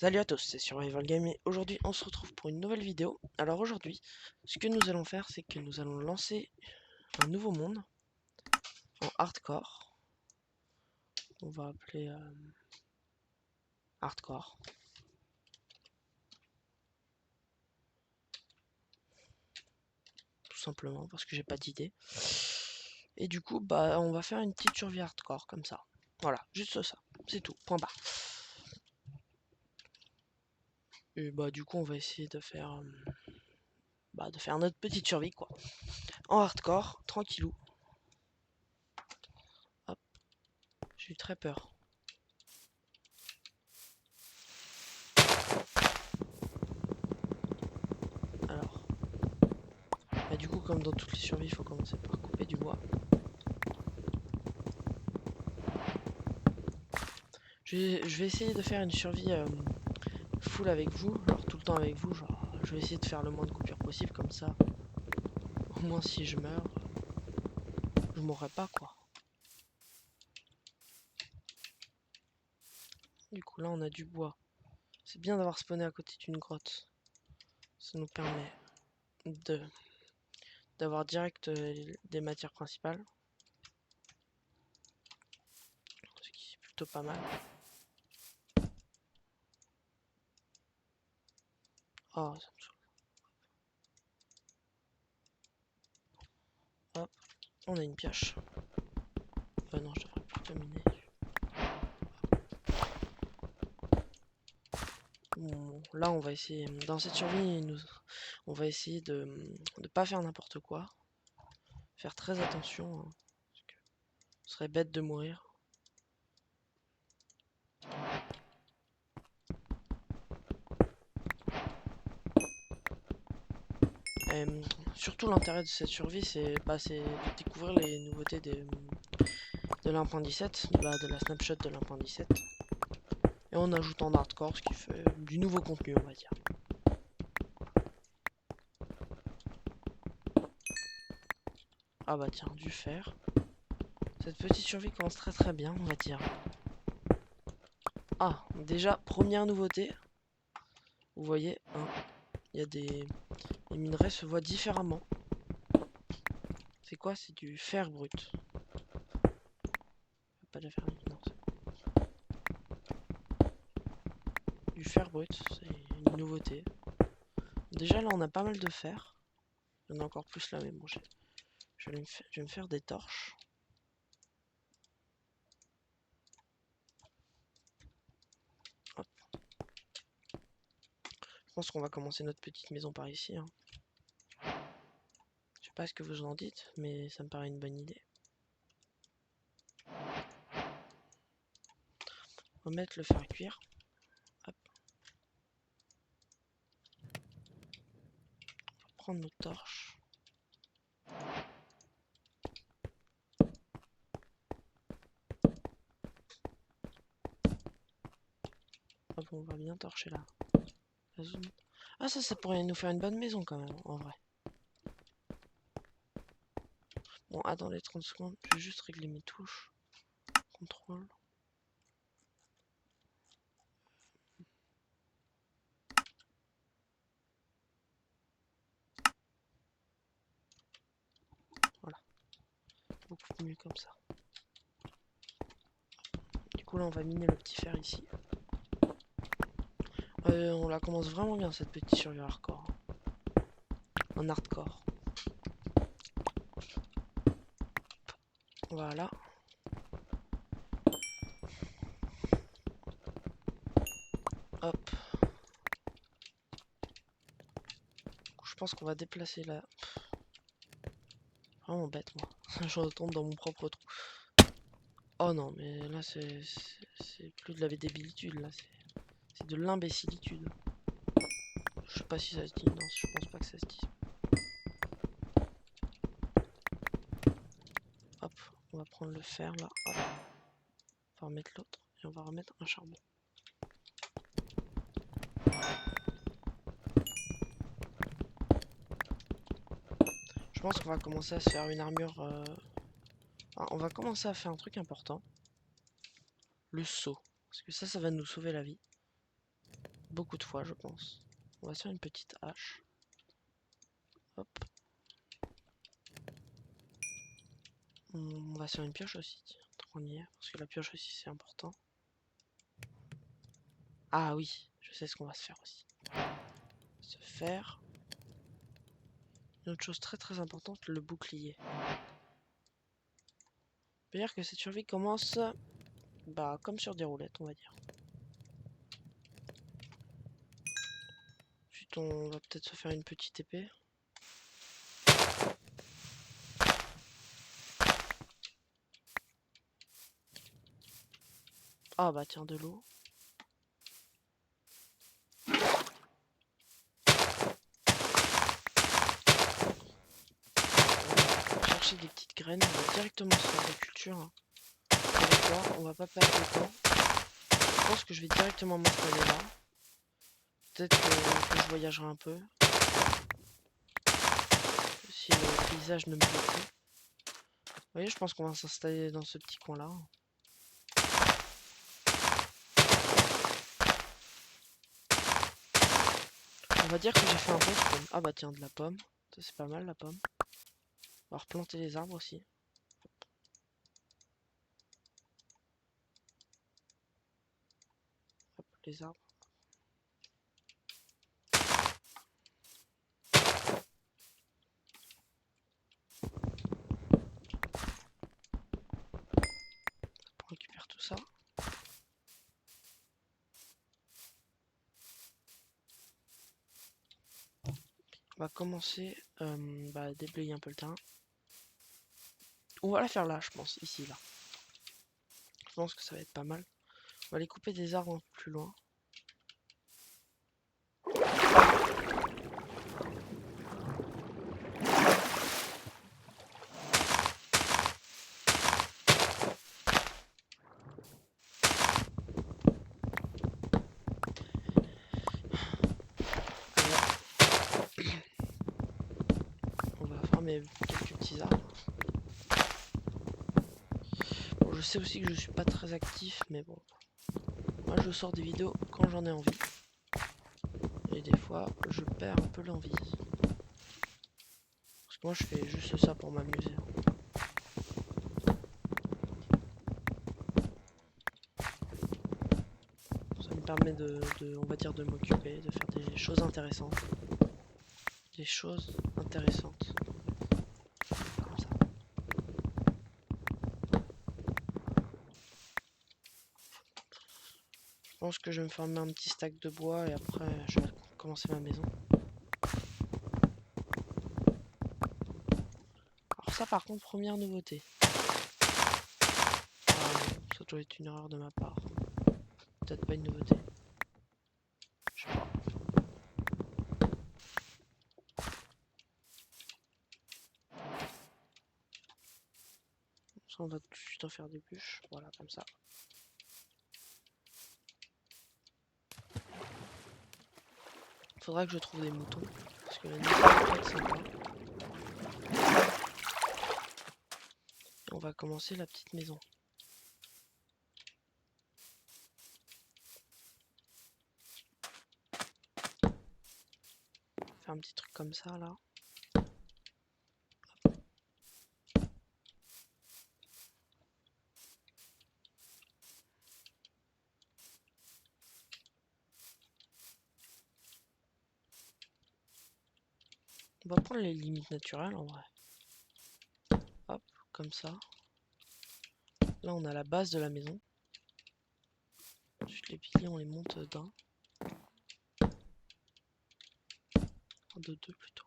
Salut à tous, c'est Survival Game et aujourd'hui on se retrouve pour une nouvelle vidéo. Alors aujourd'hui, ce que nous allons faire, c'est que nous allons lancer un nouveau monde en hardcore. On va appeler hardcore. Tout simplement parce que j'ai pas d'idée. Et du coup, bah on va faire une petite survie hardcore comme ça. Voilà, juste ça, c'est tout, point barre. Et bah du coup on va essayer de faire notre petite survie quoi. En hardcore, tranquillou. Hop, j'ai eu très peur. Alors, bah du coup comme dans toutes les survies, il faut commencer par couper du bois. Je vais essayer de faire une survie full avec vous, genre tout le temps avec vous, genre je vais essayer de faire le moins de coupures possible comme ça. Au moins si je meurs, je mourrai pas quoi. Du coup là on a du bois. C'est bien d'avoir spawné à côté d'une grotte. Ça nous permet de d'avoir direct des matières principales. Ce qui est plutôt pas mal. Oh ça me saoule. Hop, on a une pioche. Non je devrais plutôt miner. Bon, là on va essayer, dans cette survie on va essayer de pas faire n'importe quoi. Faire très attention, hein, parce que ce serait bête de mourir. Surtout l'intérêt de cette survie, c'est de découvrir les nouveautés de l'1.17, de la snapshot de l'1.17. Et en ajoutant d'hardcore, ce qui fait du nouveau contenu, on va dire. Ah bah tiens, du fer. Cette petite survie commence très très bien, on va dire. Ah, déjà, première nouveauté. Vous voyez, hein, il y a les minerais se voient différemment. C'est quoi? C'est du fer brut. Pas de la fer, non, du fer brut, c'est une nouveauté. Déjà là on a pas mal de fer. Il y en a encore plus là, mais bon, je vais me faire des torches. Hop. Je pense qu'on va commencer notre petite maison par ici, hein. Je sais pas ce que vous en dites, mais ça me paraît une bonne idée. On va mettre le fer à cuire. Hop. On va prendre nos torches. Hop, on va bien torcher là. La zone. Ah ça pourrait nous faire une bonne maison quand même, en vrai. Bon, attendez 30 secondes, je vais juste régler mes touches. Contrôle. Voilà. Beaucoup mieux comme ça. Du coup là on va miner le petit fer ici. On la commence vraiment bien cette petite survie hardcore. En hardcore. Voilà. Hop. Je pense qu'on va déplacer là. Vraiment bête moi. Je retombe dans mon propre trou. Oh non mais là c'est plus de la débilitude là. C'est de l'imbécilitude. Je sais pas si ça se dit. Non, je pense pas que ça se dise. Hop. On va prendre le fer là. Hop. On va remettre l'autre. Et on va remettre un charbon. Je pense qu'on va commencer à se faire une armure. Enfin, on va commencer à faire un truc important. Le saut. Parce que ça va nous sauver la vie. beaucoup de fois, je pense. On va se faire une petite hache. Hop. On va se faire une pioche aussi, tiens, tant qu'on y est, parce que la pioche aussi c'est important. Ah oui, je sais ce qu'on va se faire aussi. Se faire une autre chose très très importante, le bouclier. On peut dire que cette survie commence bah comme sur des roulettes, on va dire. Ensuite on va peut-être se faire une petite épée. Ah bah tiens, de l'eau. On va chercher des petites graines, on va directement se faire des cultures. Hein. Avec quoi, on va pas perdre de temps. Je pense que je vais directement m'installer là. Peut-être que je voyagerai un peu. Si le paysage ne me plaît plus. Vous voyez, je pense qu'on va s'installer dans ce petit coin là. On va dire que j'ai fait un bon spawn. Ah bah tiens, de la pomme. Ça c'est pas mal la pomme. On va replanter les arbres aussi. Hop, les arbres. On récupère tout ça. On va commencer à déblayer un peu le terrain. On va la faire là, je pense, ici, là. Je pense que ça va être pas mal. On va aller couper des arbres un peu plus loin. On va farmer quelques petits arbres. Bon, je sais aussi que je suis pas très actif, mais bon. Moi, je sors des vidéos quand j'en ai envie. Et des fois, je perds un peu l'envie. Parce que moi, je fais juste ça pour m'amuser. Ça me permet on va dire, de m'occuper, de faire des choses intéressantes. Des choses intéressantes. Comme ça. Je pense que je vais me farmer un petit stack de bois et après, je vais commencer ma maison. Alors ça, par contre, première nouveauté. Ah non, ça doit être une erreur de ma part. Peut-être pas une nouveauté. Je sais pas. Ça, on va tout de suite en faire des bûches. Voilà, comme ça. Faudra que je trouve des moutons. Parce que la nuit, ça peut être sympa. Et on va commencer la petite maison. Faire un petit truc comme ça, là. On va prendre les limites naturelles, en vrai. Hop, comme ça. Là, on a la base de la maison. Ensuite, les piliers, on les monte d'un. De deux, plutôt.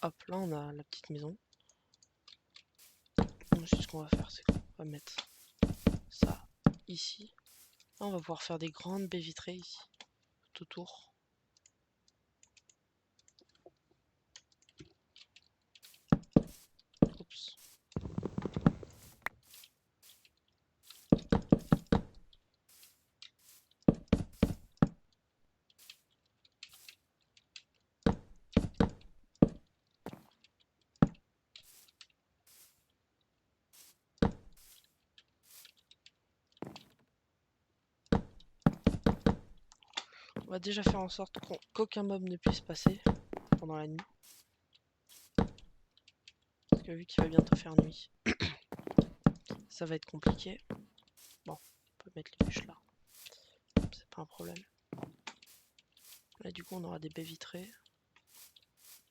Hop, là, on a la petite maison. Ensuite, ce qu'on va faire, c'est qu'on va mettre ça ici. Là, on va pouvoir faire des grandes baies vitrées ici, tout autour. Oups. va déjà faire en sorte qu'aucun mob ne puisse passer pendant la nuit. Parce que vu qu'il va bientôt faire nuit, ça va être compliqué. Bon, on peut mettre les bûches là. C'est pas un problème. Là du coup on aura des baies vitrées.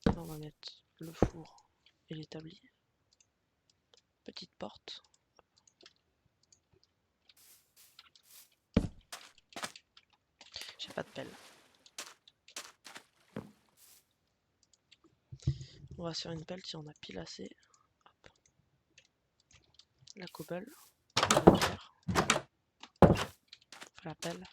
Là on va mettre le four et l'établi. Petite porte. J'ai pas de pelle. On va se faire une pelle si on a pile assez. Hop. La cobble. La pierre. On fait la pelle.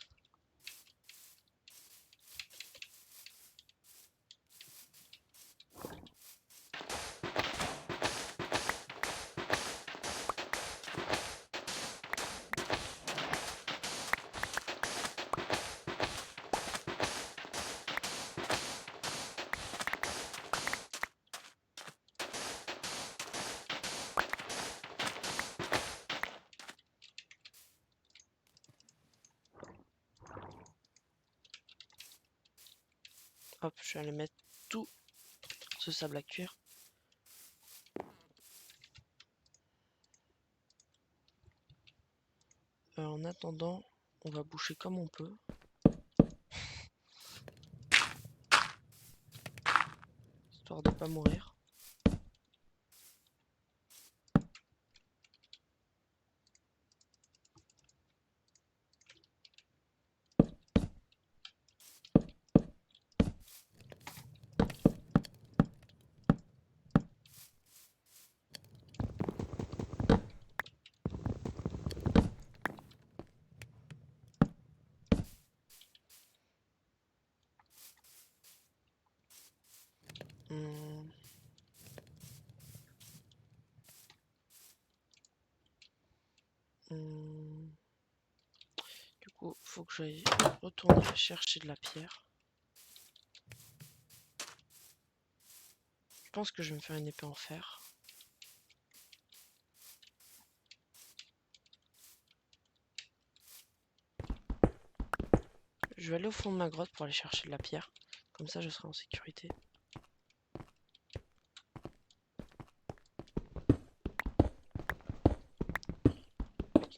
Hop, je vais aller mettre tout ce sable à cuire. En attendant, on va boucher comme on peut. Histoire de pas mourir. Hum. Du coup, faut que j'aille retourner chercher de la pierre. Je pense que je vais me faire une épée en fer. Je vais aller au fond de ma grotte pour aller chercher de la pierre. Comme ça, je serai en sécurité.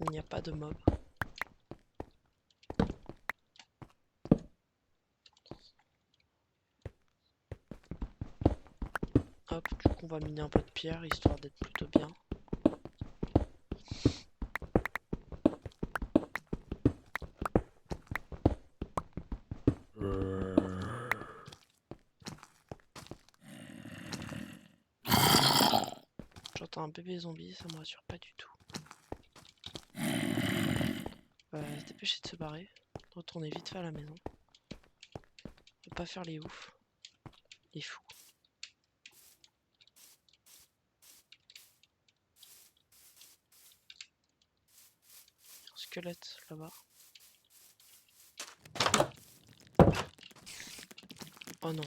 Il n'y a pas de mob. Hop, du coup, on va miner un peu de pierre, histoire d'être plutôt bien. J'entends un bébé zombie, ça me rassure pas du tout. On va se dépêcher de se barrer, de retourner vite fait à la maison. De pas faire les oufs, les fous. Un squelette là-bas. Oh non.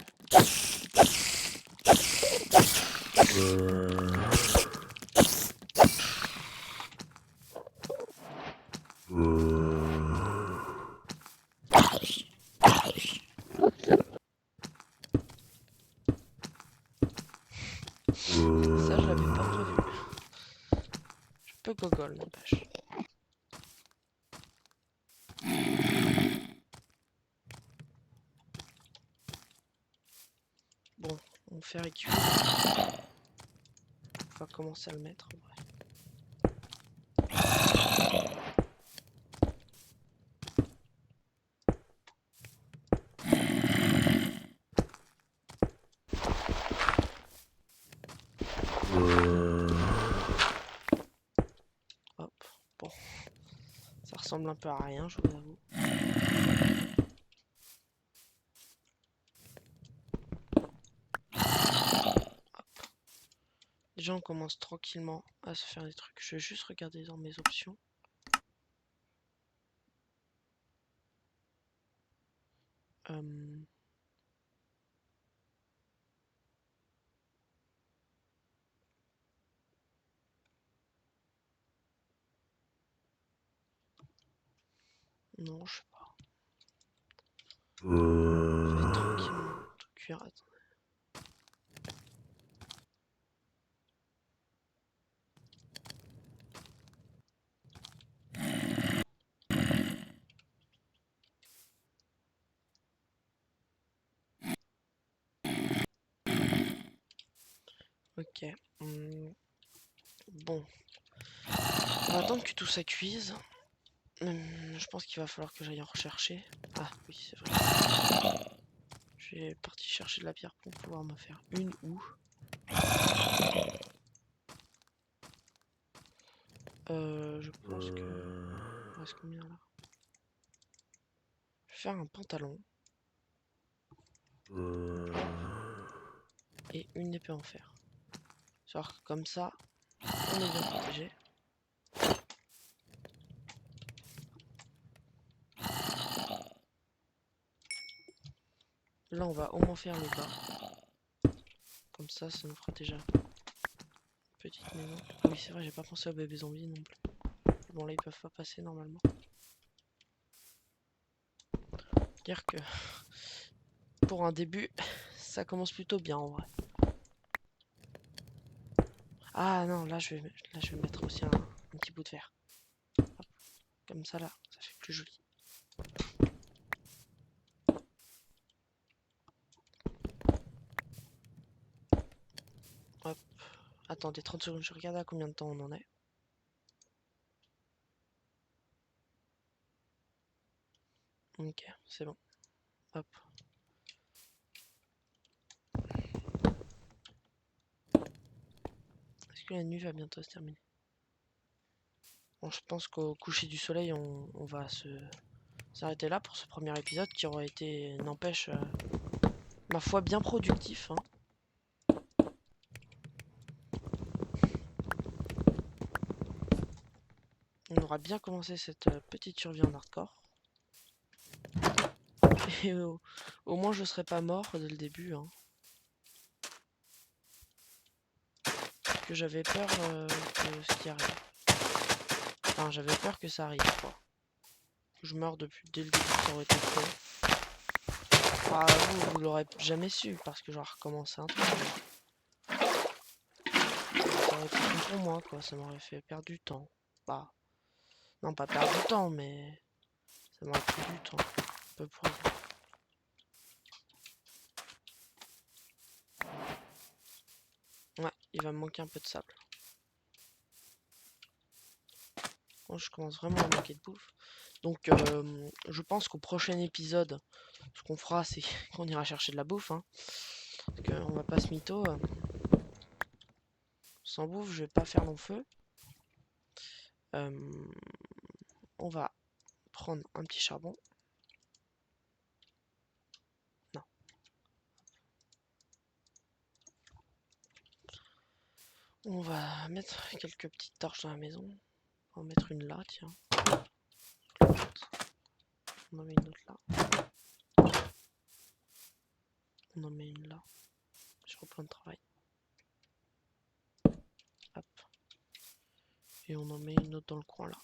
Ça, je l'avais pas prévu. Je peux gogol, n'empêche. Bon, on fait récupérer. On va commencer à le mettre en vrai. Hop, bon. Ça ressemble un peu à rien, je vous avoue. Hop. Déjà, on commence tranquillement à se faire des trucs. Je vais juste regarder dans mes options. Non, je sais pas. Je vais tranquillement tout cuire. Attends. Ok. Bon. On va attendre que tout ça cuise. Je pense qu'il va falloir que j'aille en rechercher. Ah oui, c'est vrai. Je vais partir chercher de la pierre pour pouvoir me faire une ou. Je pense que... Il reste combien là? Je vais faire un pantalon. Et une épée en fer. Savoir que comme ça, on est bien protégé. Là, on va au moins faire le bas. Comme ça nous fera déjà une petite maison. Ah oui, c'est vrai, j'ai pas pensé aux bébés zombies non plus. Bon, là, ils peuvent pas passer normalement. Dire que pour un début, ça commence plutôt bien en vrai. Ah non, là, je vais mettre aussi un petit bout de verre. Hop. Comme ça, là, ça fait plus joli. Hop. Attendez 30 secondes, je regarde à combien de temps on en est. Ok, c'est bon. Hop. Est-ce que la nuit va bientôt se terminer? Bon, je pense qu'au coucher du soleil, on va s'arrêter là pour ce premier épisode qui aura été, n'empêche, ma foi, bien productif. Hein. On aura bien commencé cette petite survie en hardcore. Et au moins, je serai pas mort dès le début. Hein. Que j'avais peur que ce qui arrive. Enfin, j'avais peur que ça arrive, quoi. Que je meure depuis dès le début, ça aurait été cool. Ah, vous l'aurez jamais su, parce que j'aurais recommencé un truc. Ça aurait été con pour moi, quoi. Ça m'aurait fait perdre du temps. Bah, non, pas perdre du temps, mais ça m'aurait pris du temps. Un peu pour rien. Ouais, il va me manquer un peu de sable. Bon, je commence vraiment à manquer de bouffe. Donc, je pense qu'au prochain épisode, ce qu'on fera, c'est qu'on ira chercher de la bouffe. Hein, parce qu'on va pas se mytho. Sans bouffe, je vais pas faire long feu. On va prendre un petit charbon. Non. On va mettre quelques petites torches dans la maison. On va en mettre une là, tiens. On en met une autre là. On en met une là. Je reprends le travail. Hop. Et on en met une autre dans le coin là.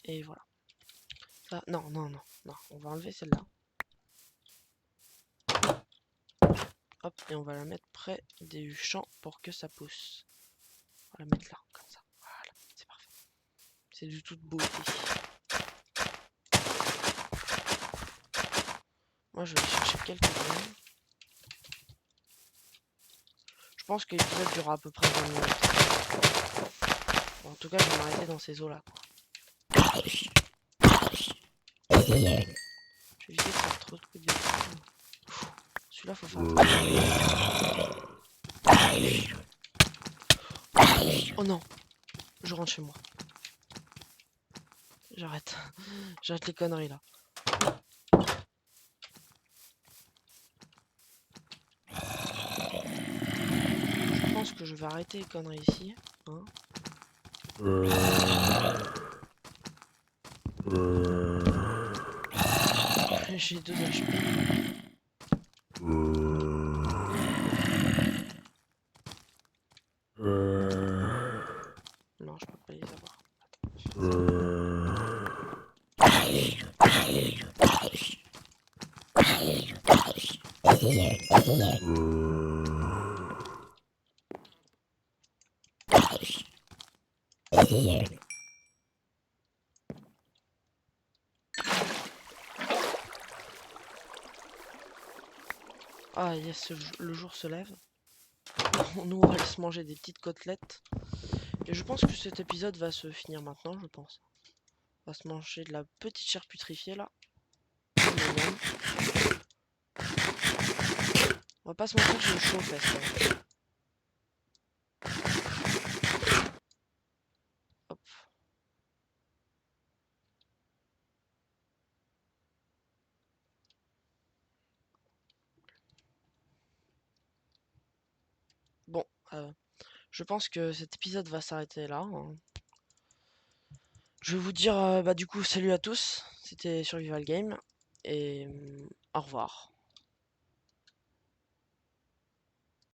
Et voilà. Ça, non, non, non, non. On va enlever celle-là. Hop, et on va la mettre près des champs pour que ça pousse. On va la mettre là, comme ça. Voilà, c'est parfait. C'est du toute beauté. Moi, je vais chercher quelques graines. Je pense que l'épisode durera à peu près 20 minutes. Bon, en tout cas, je vais m'arrêter dans ces eaux-là. Je vais éviter de faire trop de coups de bêtises. Celui-là, faut faire attention. Oh non, je rentre chez moi. J'arrête. J'arrête les conneries là. Je pense que je vais arrêter les conneries ici. Hein. J'ai 2 HP. Non, je peux pas les avoir. Ah yes, le jour se lève. Nous on va aller se manger des petites côtelettes. Et je pense que cet épisode va se finir maintenant, je pense. On va se manger de la petite chair putrifiée là. Miam, miam, miam. On va pas se mentir, j'ai chaud aux fesses là. Hop. Bon, je pense que cet épisode va s'arrêter là, hein. Je vais vous dire bah du coup salut à tous, c'était Survival Game et au revoir.